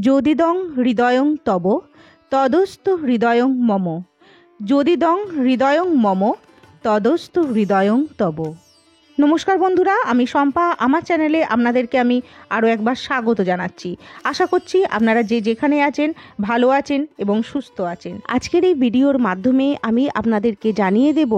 যদিদং হৃদয়ং তব তদস্তু হৃদয়ং মম। যদিদং হৃদয়ং মম তদস্তু হৃদয়ং তব। নমস্কার বন্ধুরা, আমি শম্পা। আমার চ্যানেলে আপনাদেরকে আমি আরও একবার স্বাগত জানাচ্ছি। আশা করছি আপনারা যে যেখানে আছেন ভালো আছেন এবং সুস্থ আছেন। আজকের এই ভিডিওর মাধ্যমে আমি আপনাদেরকে জানিয়ে দেব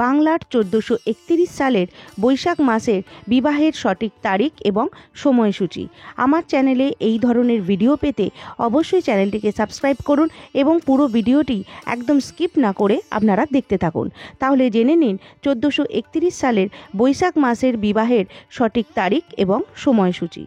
বাংলার 1431 সালের বৈশাখ মাসের বিবাহের সঠিক তারিখ এবং সময়সূচি। আমার চ্যানেলে এই ধরনের ভিডিও পেতে অবশ্যই চ্যানেলটিকে সাবস্ক্রাইব করুন এবং পুরো ভিডিওটি একদম স্কিপ না করে আপনারা দেখতে থাকুন। তাহলে জেনে নিন 1431 সালের বৈশাখ মাসের বিবাহের সঠিক তারিখ এবং সময়সূচি।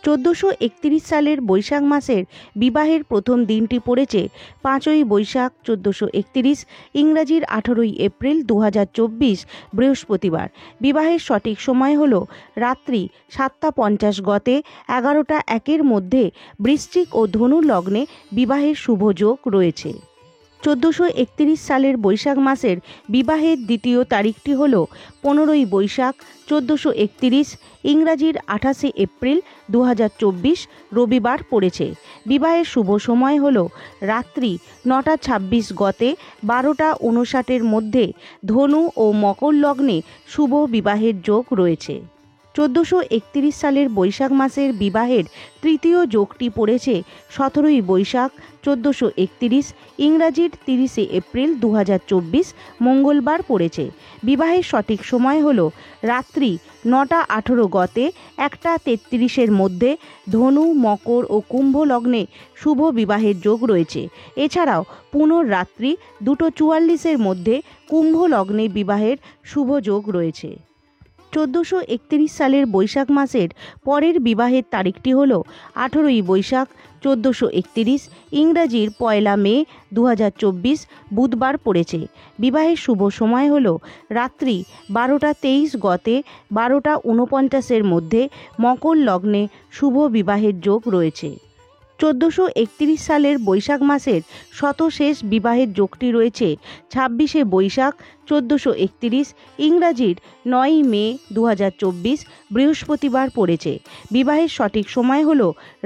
1431 সালের বৈশাখ মাসের বিবাহের প্রথম দিনটি পড়েছে 5ই বৈশাখ 1431, ইংরাজির 18ই এপ্রিল 2024 বৃহস্পতিবার। বিবাহের সঠিক সময় হল রাত্রি 7:50 গতে 11:01 মধ্যে বৃশ্চিক ও ধনু লগ্নে বিবাহের শুভ যোগ রয়েছে। 1431 সালের বৈশাখ মাসের বিবাহের দ্বিতীয় তারিখটি হল 15ই বৈশাখ 1431, ইংরাজির 28শে এপ্রিল 2024 রবিবার পড়েছে। বিবাহের শুভ সময় হল রাত্রি 9:26 গতে 12:59 মধ্যে ধনু ও মকর লগ্নে শুভ বিবাহের যোগ রয়েছে। 1431 সালের বৈশাখ মাসের বিবাহের তৃতীয় যোগটি পড়েছে 17ই বৈশাখ 1431, ইংরাজির 30শে এপ্রিল 2024 মঙ্গলবার পড়েছে। বিবাহের সঠিক সময় হল রাত্রি 9:18 গতে 1:33 মধ্যে ধনু, মকর ও কুম্ভ লগ্নে শুভ বিবাহের যোগ রয়েছে। এছাড়াও পুনর্রাত্রি 2:44 মধ্যে কুম্ভ লগ্নে বিবাহের শুভ যোগ রয়েছে। 1431 সালের বৈশাখ মাসের পরের বিবাহের তারিখটি হল 18ই বৈশাখ 1431, ইংরাজির 1 মে 2024 বুধবার পড়েছে। বিবাহের শুভ সময় হল রাত্রি 12:23 গতে 12:49 মধ্যে মকর লগ্নে শুভ বিবাহের যোগ রয়েছে। 1431 সালের বৈশাখ মাসের শতশেষ বিবাহের যোগটি রয়েছে 26শে বৈশাখ 1431, ইংরাজির 9ই মে 2024 বৃহস্পতিবার পড়েছে। বিবাহের সঠিক সময় হল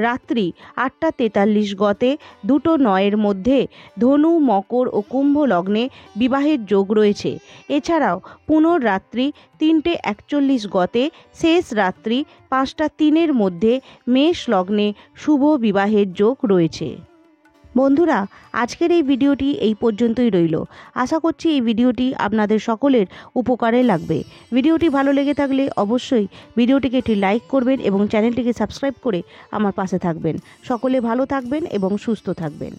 রাত্রি 8:43 গতে 2:09 মধ্যে ধনু, মকর ও কুম্ভ লগ্নে বিবাহের যোগ রয়েছে। এছাড়াও পুনর্রাত্রি 3:41 গতে শেষ রাত্রি 5:03 মধ্যে মেষ লগ্নে শুভ বিবাহের যোগ রয়েছে। বন্ধুরা, আজকের এই ভিডিওটি এই পর্যন্তই রইল। আশা করছি এই ভিডিওটি আপনাদের সকলের উপকারে লাগবে। ভিডিওটি ভালো লেগে থাকলে অবশ্যই ভিডিওটিকে একটি লাইক করবেন এবং চ্যানেলটিকে সাবস্ক্রাইব করে আমার পাশে থাকবেন। সকলে ভালো থাকবেন এবং সুস্থ থাকবেন।